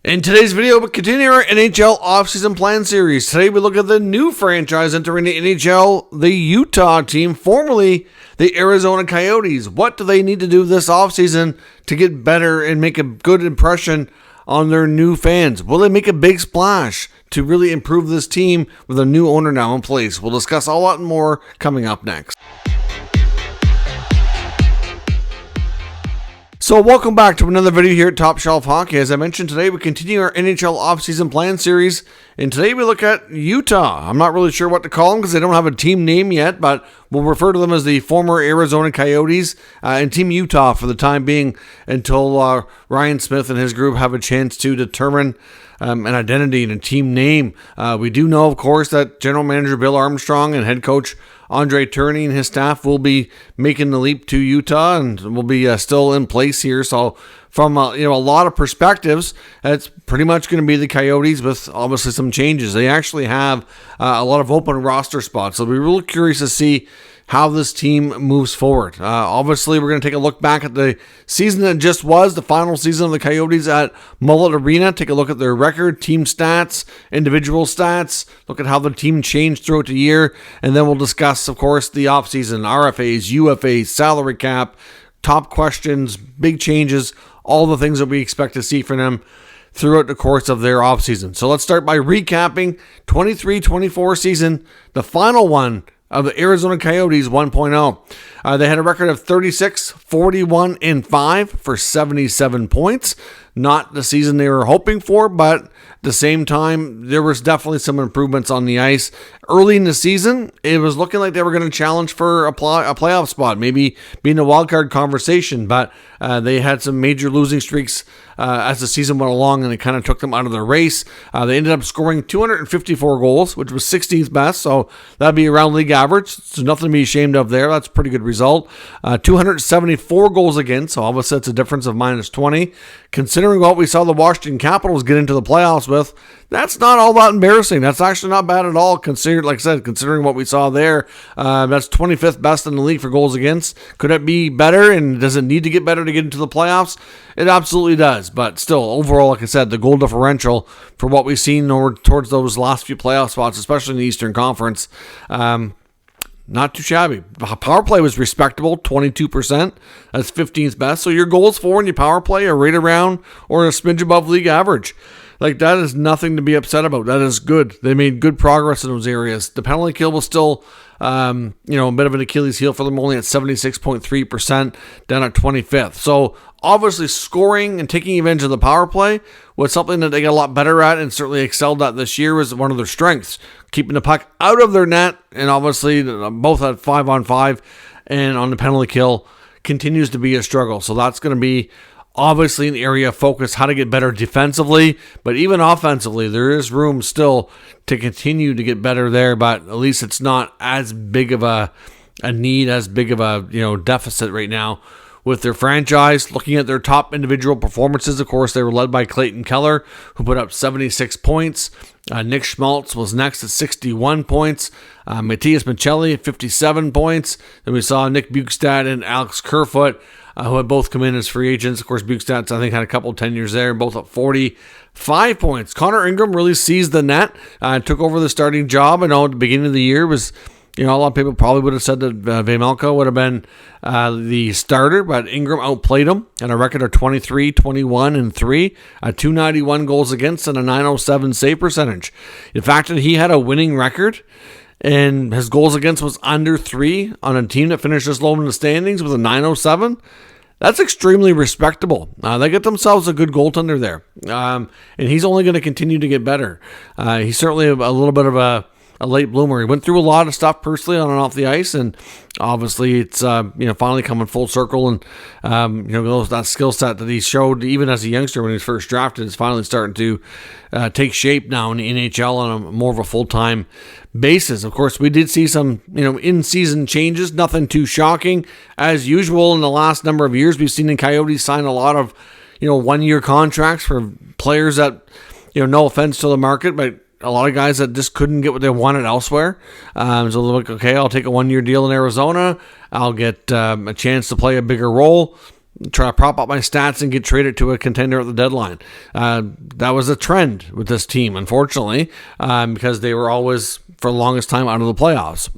In today's video, we continue our NHL offseason plan series. Today, we look at the new franchise entering the NHL, the Utah team, formerly the Arizona Coyotes. What do they need to do this offseason to get better and make a good impression on their new fans? Will they make a big splash to really improve this team with a new owner now in place? We'll discuss all that and more coming up next. So welcome back to another video here at Top Shelf Hockey. As I mentioned today, we continue our NHL offseason plan series, and today we look at Utah. I'm not really sure what to call them because they don't have a team name yet, but we'll refer to them as the former Arizona Coyotes and Team Utah for the time being until Ryan Smith and his group have a chance to determine an identity and a team name. We do know, of course, that General Manager Bill Armstrong and head coach Andre Tourigny and his staff will be making the leap to Utah and will be still in place here. So from a lot of perspectives, it's pretty much going to be the Coyotes with obviously some changes. They actually have a lot of open roster spots. So we're really curious to see how this team moves forward. Obviously, we're going to take a look back at the season that just was, the final season of the Coyotes at Mullet Arena. Take a look at their record, team stats, individual stats, look at how the team changed throughout the year, and then we'll discuss, of course, the offseason, RFAs, UFAs, salary cap, top questions, big changes, all the things that we expect to see from them throughout the course of their offseason. So let's start by recapping 23-24 season, the final one of the Arizona Coyotes 1.0. They had a record of 36, 41, and 5 for 77 points. Not the season they were hoping for, but at the same time, there was definitely some improvements on the ice. Early in the season, it was looking like they were going to challenge for a playoff spot, maybe be in a wildcard conversation, but they had some major losing streaks as the season went along, and it kind of took them out of the race. They ended up scoring 254 goals, which was 16th best, so that'd be around league average, so nothing to be ashamed of there. That's a pretty good result. 274 goals against, so obviously it's a difference of minus 20. Considering what we saw the Washington Capitals get into the playoffs with, that's not all that embarrassing. That's actually not bad at all, considering what we saw there. That's 25th best in the league for goals against. Could it be better, and does it need to get better to get into the playoffs? It absolutely does, but still, overall, like I said, the goal differential for what we've seen over towards those last few playoff spots, especially in the Eastern Conference, not too shabby. Power play was respectable, 22%. That's 15th best. So your goals for and your power play are right around or a smidge above league average. Like, that is nothing to be upset about. That is good. They made good progress in those areas. The penalty kill was still, a bit of an Achilles heel for them, only at 76.3%, down at 25th. So obviously scoring and taking advantage of the power play was something that they got a lot better at and certainly excelled at this year, was one of their strengths. Keeping the puck out of their net, and obviously both at 5-on-5 and on the penalty kill continues to be a struggle. So that's going to be obviously an area of focus, how to get better defensively, but even offensively, there is room still to continue to get better there, but at least it's not as big of a need, as big of a deficit right now with their franchise. Looking at their top individual performances, of course, they were led by Clayton Keller, who put up 76 points. Nick Schmaltz was next at 61 points. Matthias Michelli at 57 points. Then we saw Nick Bukestad and Alex Kerfoot, who had both come in as free agents. Of course, Bukestad, I think, had a couple of tenures there, both at 45 points. Connor Ingram really seized the net, took over the starting job. I know at the beginning of the year was, a lot of people probably would have said that Vejmelka would have been the starter, but Ingram outplayed him at a record of 23, 21, and 3, 291 goals against, and a 907 save percentage. The fact that he had a winning record and his goals against was under 3 on a team that finished this low in the standings with a 907, that's extremely respectable. They get themselves a good goaltender there, and he's only going to continue to get better. He's certainly a little bit of a late bloomer. He went through a lot of stuff personally on and off the ice, and obviously it's finally coming full circle, and that skill set that he showed even as a youngster when he was first drafted is finally starting to take shape now in the NHL on a more of a full-time basis. Of course, we did see some in-season changes, nothing too shocking. As usual in the last number of years, we've seen the Coyotes sign a lot of one-year contracts for players that no offense to the market, but a lot of guys that just couldn't get what they wanted elsewhere. So they're like, okay, I'll take a one-year deal in Arizona. I'll get a chance to play a bigger role. try to prop up my stats and get traded to a contender at the deadline. That was a trend with this team, unfortunately, because they were always, for the longest time, out of the playoffs.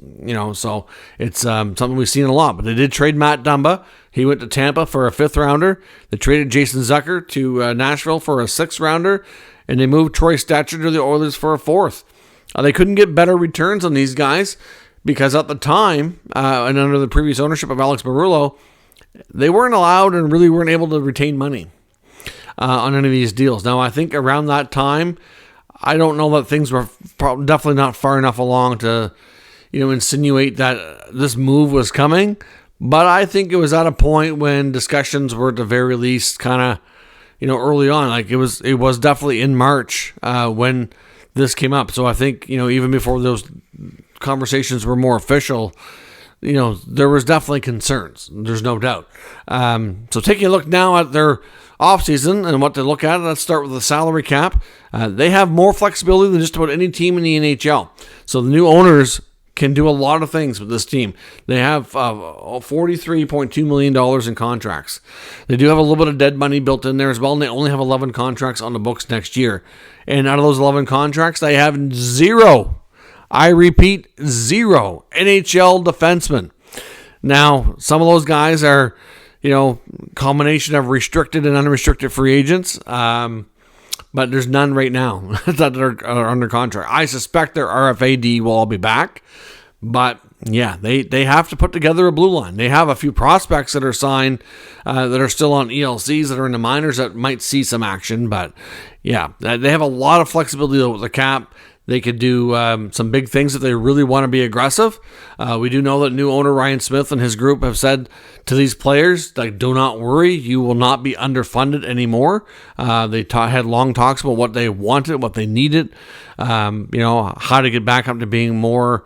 So it's something we've seen a lot. But they did trade Matt Dumba. He went to Tampa for a 5th rounder. They traded Jason Zucker to Nashville for a 6th rounder, and they moved Troy Stetcher to the Oilers for a 4th. They couldn't get better returns on these guys because at the time, and under the previous ownership of Alex Barullo, they weren't allowed and really weren't able to retain money on any of these deals. Now, I think around that time, I don't know that things were definitely not far enough along to, insinuate that this move was coming. But I think it was at a point when discussions were at the very least kind of, early on. Like it was definitely in March when this came up. So I think, even before those conversations were more official, there was definitely concerns. There's no doubt. So taking a look now at their offseason and what to look at, let's start with the salary cap. They have more flexibility than just about any team in the NHL. So the new owners can do a lot of things with this team. They have $43.2 million in contracts. They do have a little bit of dead money built in there as well, and they only have 11 contracts on the books next year. And out of those 11 contracts, they have 0, I repeat, 0 NHL defensemen. Now, some of those guys are, combination of restricted and unrestricted free agents, but there's none right now that are under contract. I suspect their RFAD will all be back, but yeah, they have to put together a blue line. They have a few prospects that are signed that are still on ELCs that are in the minors that might see some action, but yeah, they have a lot of flexibility with the cap. They could do some big things if they really want to be aggressive. We do know that new owner Ryan Smith and his group have said to these players, like, do not worry, you will not be underfunded anymore. They had long talks about what they wanted, what they needed, how to get back up to being more,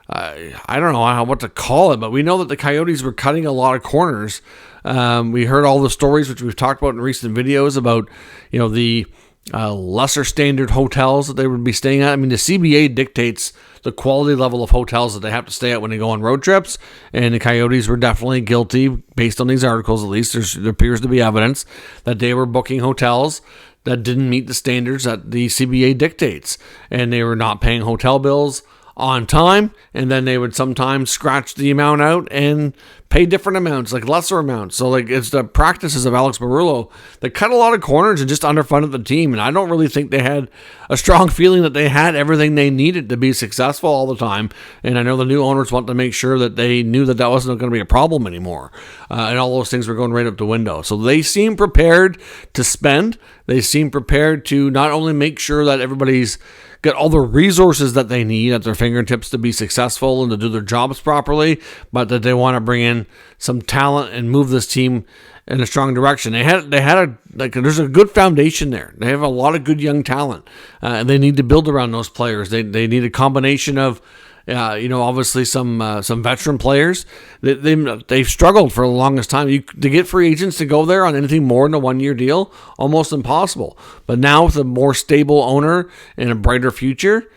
I don't know what to call it, but we know that the Coyotes were cutting a lot of corners. We heard all the stories, which we've talked about in recent videos about, the lesser standard hotels that they would be staying at. I mean, the CBA dictates the quality level of hotels that they have to stay at when they go on road trips, and the Coyotes were definitely guilty, based on these articles at least. There appears to be evidence that they were booking hotels that didn't meet the standards that the CBA dictates, and they were not paying hotel bills on time, and then they would sometimes scratch the amount out and pay different amounts, like lesser amounts. So it's the practices of Alex Barullo that cut a lot of corners and just underfunded the team. And I don't really think they had a strong feeling that they had everything they needed to be successful all the time. And I know the new owners want to make sure that they knew that wasn't going to be a problem anymore. And all those things were going right up the window. So they seem prepared to spend. They seem prepared to not only make sure that everybody's get all the resources that they need at their fingertips to be successful and to do their jobs properly, but that they want to bring in some talent and move this team in a strong direction. There's a good foundation there. They have a lot of good young talent, and they need to build around those players. They need a combination of, obviously some veteran players. They've struggled for the longest time. To get free agents to go there on anything more than a 1-year deal, almost impossible. But now with a more stable owner and a brighter future,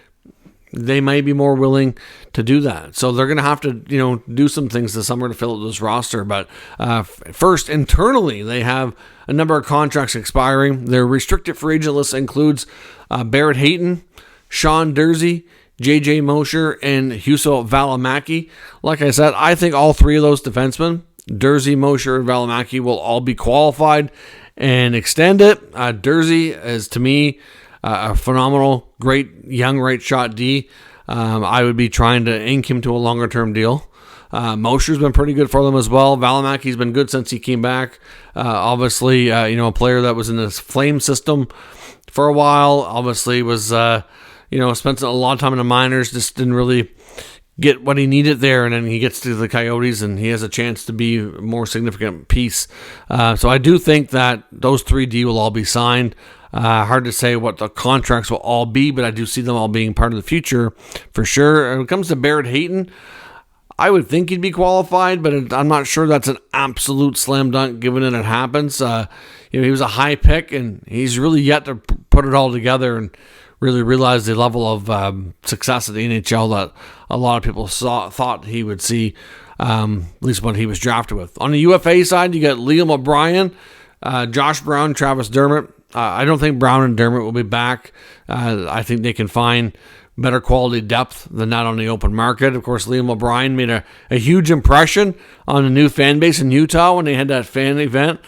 they might be more willing to do that. So they're going to have to, do some things this summer to fill out this roster. But first, internally, they have a number of contracts expiring. Their restricted free agent list includes Barrett Hayton, Sean Dursey, J.J. Mosher, and Juuso Välimäki. Like I said, I think all three of those defensemen, Dursey, Mosher, and Välimäki, will all be qualified and extend it. Dursey is, to me, a phenomenal, great young right shot D. I would be trying to ink him to a longer-term deal. Mosher's been pretty good for them as well. Välimäki's been good since he came back. Obviously, a player that was in this Flame system for a while. Obviously was... spent a lot of time in the minors, just didn't really get what he needed there, and then he gets to the Coyotes, and he has a chance to be a more significant piece. So I do think that those 3D will all be signed. Hard to say what the contracts will all be, but I do see them all being part of the future for sure. When it comes to Barrett Hayton, I would think he'd be qualified, but I'm not sure that's an absolute slam dunk given that it happens. He was a high pick, and he's really yet to put it all together and really realized the level of success at the NHL that a lot of people thought he would see. at least what he was drafted with. On the UFA side, you got Liam O'Brien, Josh Brown, Travis Dermott. I don't think Brown and Dermott will be back. I think they can find better quality depth than that on the open market. Of course, Liam O'Brien made a huge impression on the new fan base in Utah when they had that fan event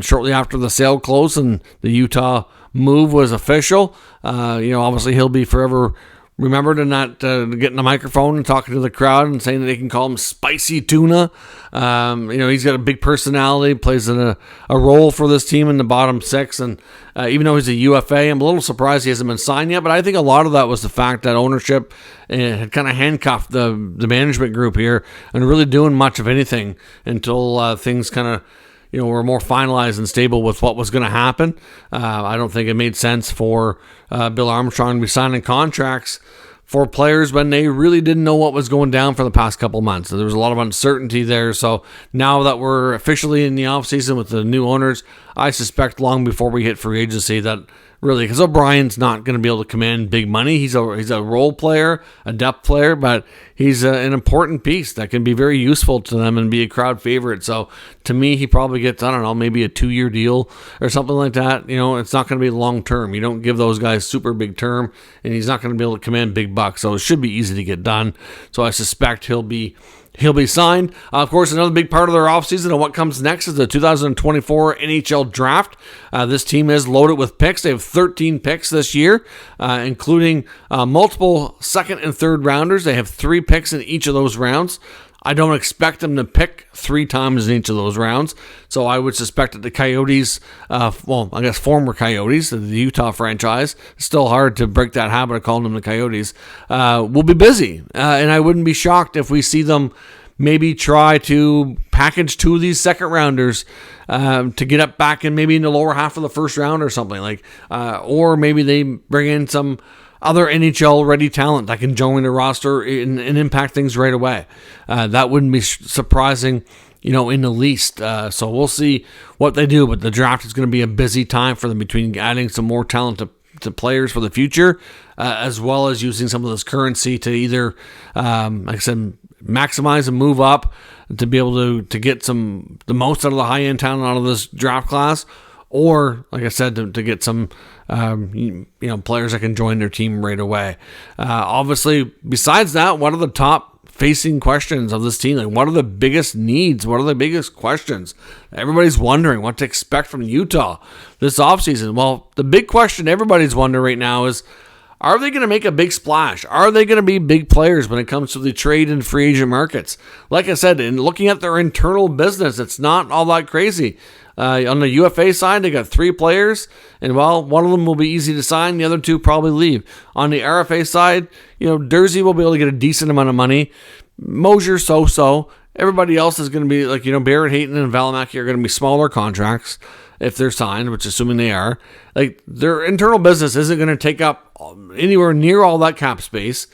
shortly after the sale closed and the Utah move was official. Obviously he'll be forever remembered in that getting the microphone and talking to the crowd and saying that they can call him Spicy Tuna. He's got a big personality, plays a role for this team in the bottom six. And even though he's a UFA, I'm a little surprised he hasn't been signed yet. But I think a lot of that was the fact that ownership had kind of handcuffed the management group here and really doing much of anything until things kind of were more finalized and stable with what was going to happen. I don't think it made sense for Bill Armstrong to be signing contracts for players when they really didn't know what was going down for the past couple months. So there was a lot of uncertainty there. So now that we're officially in the offseason with the new owners, I suspect long before we hit free agency that really, because O'Brien's not going to be able to command big money. He's a role player, a depth player, but he's an important piece that can be very useful to them and be a crowd favorite. So to me, he probably gets, maybe a 2-year deal or something like that. It's not going to be long term. You don't give those guys super big term, and he's not going to be able to command big bucks. So it should be easy to get done. So I suspect he'll be signed. Of course, another big part of their offseason and what comes next is the 2024 NHL Draft. This team is loaded with picks. They have 13 picks this year, including multiple second and third rounders. They have 3 picks in each of those rounds. I don't expect them to pick 3 times in each of those rounds. So I would suspect that the Coyotes, former Coyotes, the Utah franchise, it's still hard to break that habit of calling them the Coyotes, will be busy. And I wouldn't be shocked if we see them maybe try to package 2 of these second rounders to get up back in maybe in the lower half of the first round or something like, or maybe they bring in some other NHL ready talent that can join the roster and impact things right away. That wouldn't be surprising, in the least. So we'll see what they do, but the draft is going to be a busy time for them between adding some more talent to players for the future, as well as using some of this currency to either, like I said, maximize and move up to be able to get the most out of the high-end talent out of this draft class, or, like I said, to get some players that can join their team right away. Obviously, besides that, what are the top facing questions of this team? Like, what are the biggest needs? What are the biggest questions? Everybody's wondering what to expect from Utah this offseason. Well, the big question everybody's wondering right now is, are they going to make a big splash? Are they going to be big players when it comes to the trade and free agent markets? Like I said, in looking at their internal business, it's not all that crazy. On the UFA side, they got 3 players, and one of them will be easy to sign. The other 2 probably leave. On the RFA side, Dursey will be able to get a decent amount of money. Mosier, so. Everybody else is going to be like, Barrett, Hayton, and Valimaki are going to be smaller contracts if they're signed, which assuming they are. Like, their internal business isn't going to take up anywhere near all that cap space.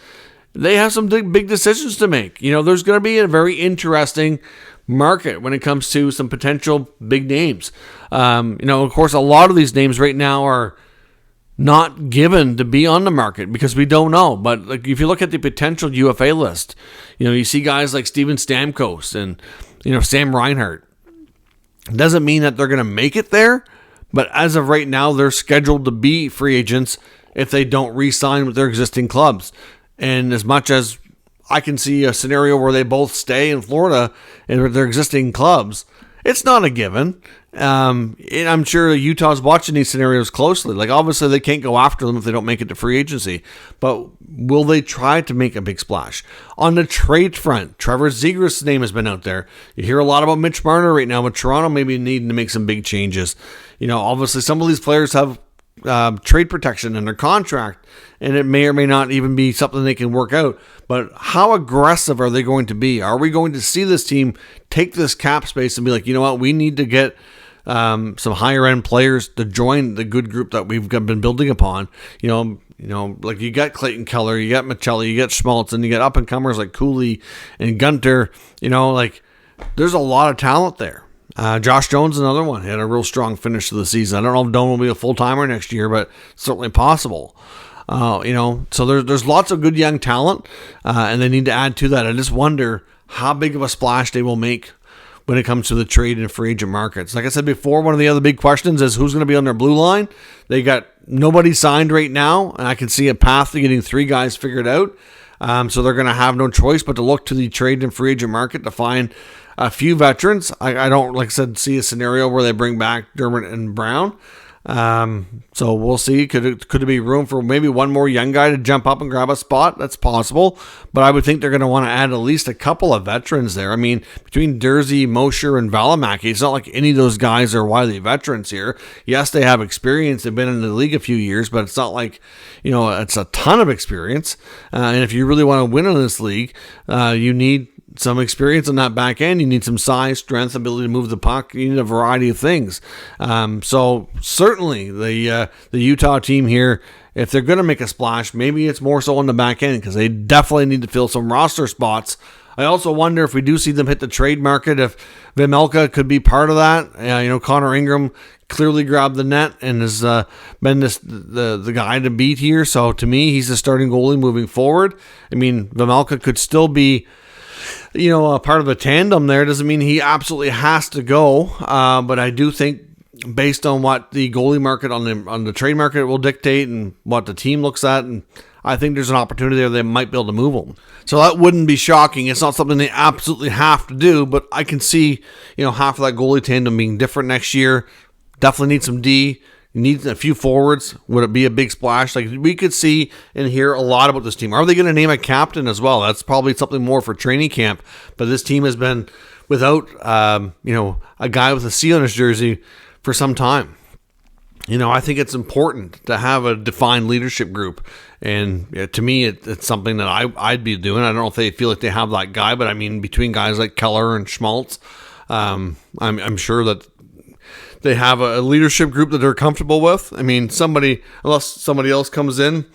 They have some big decisions to make. There's going to be a very interesting market when it comes to some potential big names. Of course, a lot of these names right now are not given to be on the market because we don't know. But like, if you look at the potential UFA list, you see guys like Steven Stamkos and, Sam Reinhart. It doesn't mean that they're going to make it there, but as of right now, they're scheduled to be free agents if they don't re-sign with their existing clubs. And as much as I can see a scenario where they both stay in Florida and their existing clubs, it's not a given. And I'm sure Utah's watching these scenarios closely. Like, obviously, they can't go after them if they don't make it to free agency. But will they try to make a big splash? On the trade front, Trevor Zegras' name has been out there. You hear a lot about Mitch Marner right now, with Toronto maybe needing to make some big changes. Obviously, some of these players have trade protection in their contract, and it may or may not even be something they can work out. But how aggressive are they going to be? Are we going to see this team take this cap space and be like, we need to get some higher end players to join the good group that we've been building upon? Like, you got Clayton Keller, you got Michelli, you got Schmaltz, and you got up and comers like Cooley and Gunter. There's a lot of talent there. Josh Jones, another one, had a real strong finish to the season. I don't know if Doan will be a full-timer next year, but certainly possible. So there's lots of good young talent, and they need to add to that. I just wonder how big of a splash they will make when it comes to the trade and free agent markets. Like I said before, one of the other big questions is who's going to be on their blue line. They got nobody signed right now, and I can see a path to getting 3 guys figured out. So they're going to have no choice but to look to the trade and free agent market to find a few veterans. I don't, like I said, see a scenario where they bring back Dermott and Brown. So we'll see. Could it be room for maybe one more young guy to jump up and grab a spot? That's possible, but I would think they're going to want to add at least a couple of veterans there. I mean, between Dursey, Mosher, and Valimaki, it's not like any of those guys are wily veterans here. Yes, they have experience. They've been in the league a few years, but it's not like, it's a ton of experience. And if you really want to win in this league, you need some experience on that back end. You need some size, strength, ability to move the puck. You need a variety of things. So certainly the Utah team here, if they're going to make a splash, maybe it's more so on the back end because they definitely need to fill some roster spots. I also wonder if we do see them hit the trade market, if Vejmelka could be part of that. Connor Ingram clearly grabbed the net and has been the guy to beat here. So to me, he's the starting goalie moving forward. I mean, Vejmelka could still be a part of a tandem there. Doesn't mean he absolutely has to go, but I do think based on what the goalie market on the trade market will dictate and what the team looks at, and I think there's an opportunity there they might be able to move him. So that wouldn't be shocking. It's not something they absolutely have to do, but I can see half of that goalie tandem being different next year. Definitely need some D. Needs a few forwards. Would it be a big splash? Like, we could see and hear a lot about this team. Are they going to name a captain as well? That's probably something more for training camp. But this team has been without, a guy with a C on his jersey for some time. I think it's important to have a defined leadership group. And to me, it's something that I'd be doing. I don't know if they feel like they have that guy, but I mean, between guys like Keller and Schmaltz, I'm sure that they have a leadership group that they're comfortable with. I mean, unless somebody else comes in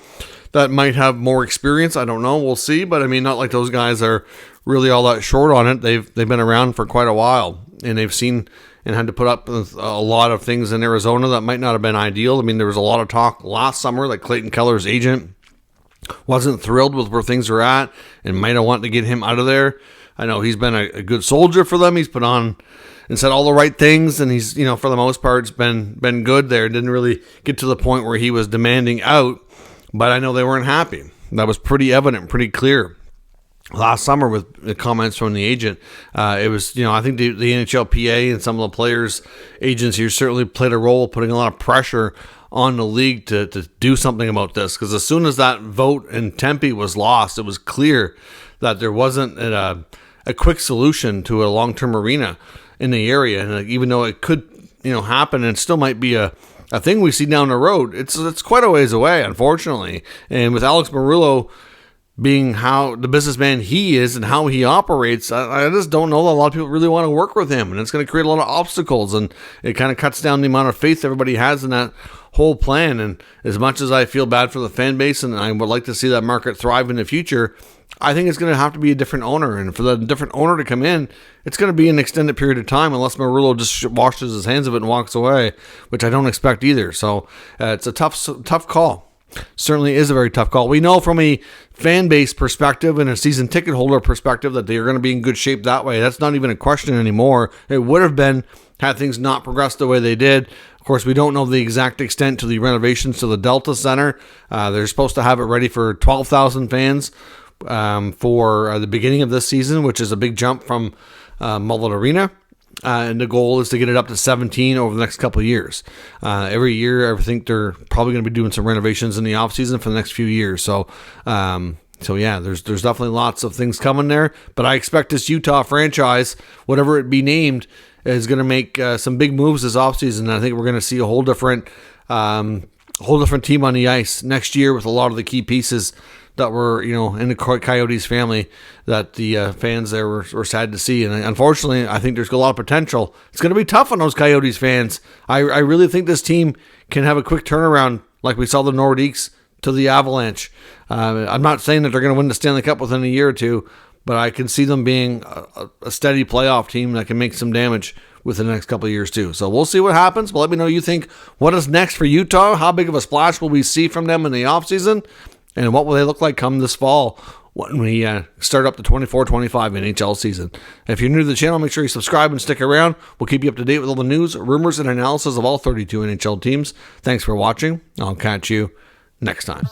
that might have more experience, I don't know. We'll see. But I mean, not like those guys are really all that short on it. They've been around for quite a while, and they've seen and had to put up with a lot of things in Arizona that might not have been ideal. I mean, there was a lot of talk last summer that Clayton Keller's agent wasn't thrilled with where things were at and might have wanted to get him out of there. I know he's been a good soldier for them. He's put on and said all the right things, and he's, for the most part, it's been good there. Didn't really get to the point where he was demanding out, but I know they weren't happy. That was pretty evident, pretty clear last summer with the comments from the agent. It was, I think the NHLPA and some of the players' agents here certainly played a role, putting a lot of pressure on the league to do something about this, because as soon as that vote in Tempe was lost, it was clear that there wasn't a quick solution to a long-term arena in the area. And even though it could, happen, and it still might be a thing we see down the road, it's quite a ways away, unfortunately. And with Alex Marullo being how the businessman he is and how he operates, I just don't know that a lot of people really want to work with him, and it's going to create a lot of obstacles, and it kind of cuts down the amount of faith everybody has in that whole plan. And as much as I feel bad for the fan base and I would like to see that market thrive in the future, I think it's going to have to be a different owner, and for the different owner to come in, it's going to be an extended period of time unless Marullo just washes his hands of it and walks away, which I don't expect either. So it's a tough call. Certainly is a very tough call. We know from a fan base perspective and a season ticket holder perspective that they're going to be in good shape that way. That's not even a question anymore. It would have been had things not progressed the way they did. Of course, we don't know the exact extent to the renovations to the Delta Center. They're supposed to have it ready for 12,000 fans for the beginning of this season, which is a big jump from Mullet Arena. And the goal is to get it up to 17 over the next couple of years. Every year, I think they're probably going to be doing some renovations in the offseason for the next few years. So yeah, there's definitely lots of things coming there. But I expect this Utah franchise, whatever it be named, is going to make some big moves this offseason. And I think we're going to see a whole different team on the ice next year with a lot of the key pieces that were, in the Coyotes family that the fans there were sad to see. And unfortunately, I think there's a lot of potential. It's going to be tough on those Coyotes fans. I really think this team can have a quick turnaround like we saw the Nordiques to the Avalanche. I'm not saying that they're going to win the Stanley Cup within a year or two, but I can see them being a steady playoff team that can make some damage within the next couple of years too. So we'll see what happens, but let me know what you think. What is next for Utah? How big of a splash will we see from them in the offseason? And what will they look like come this fall when we start up the 24-25 NHL season. If you're new to the channel, make sure you subscribe and stick around. We'll keep you up to date with all the news, rumors, and analysis of all 32 NHL teams. Thanks for watching. I'll catch you next time.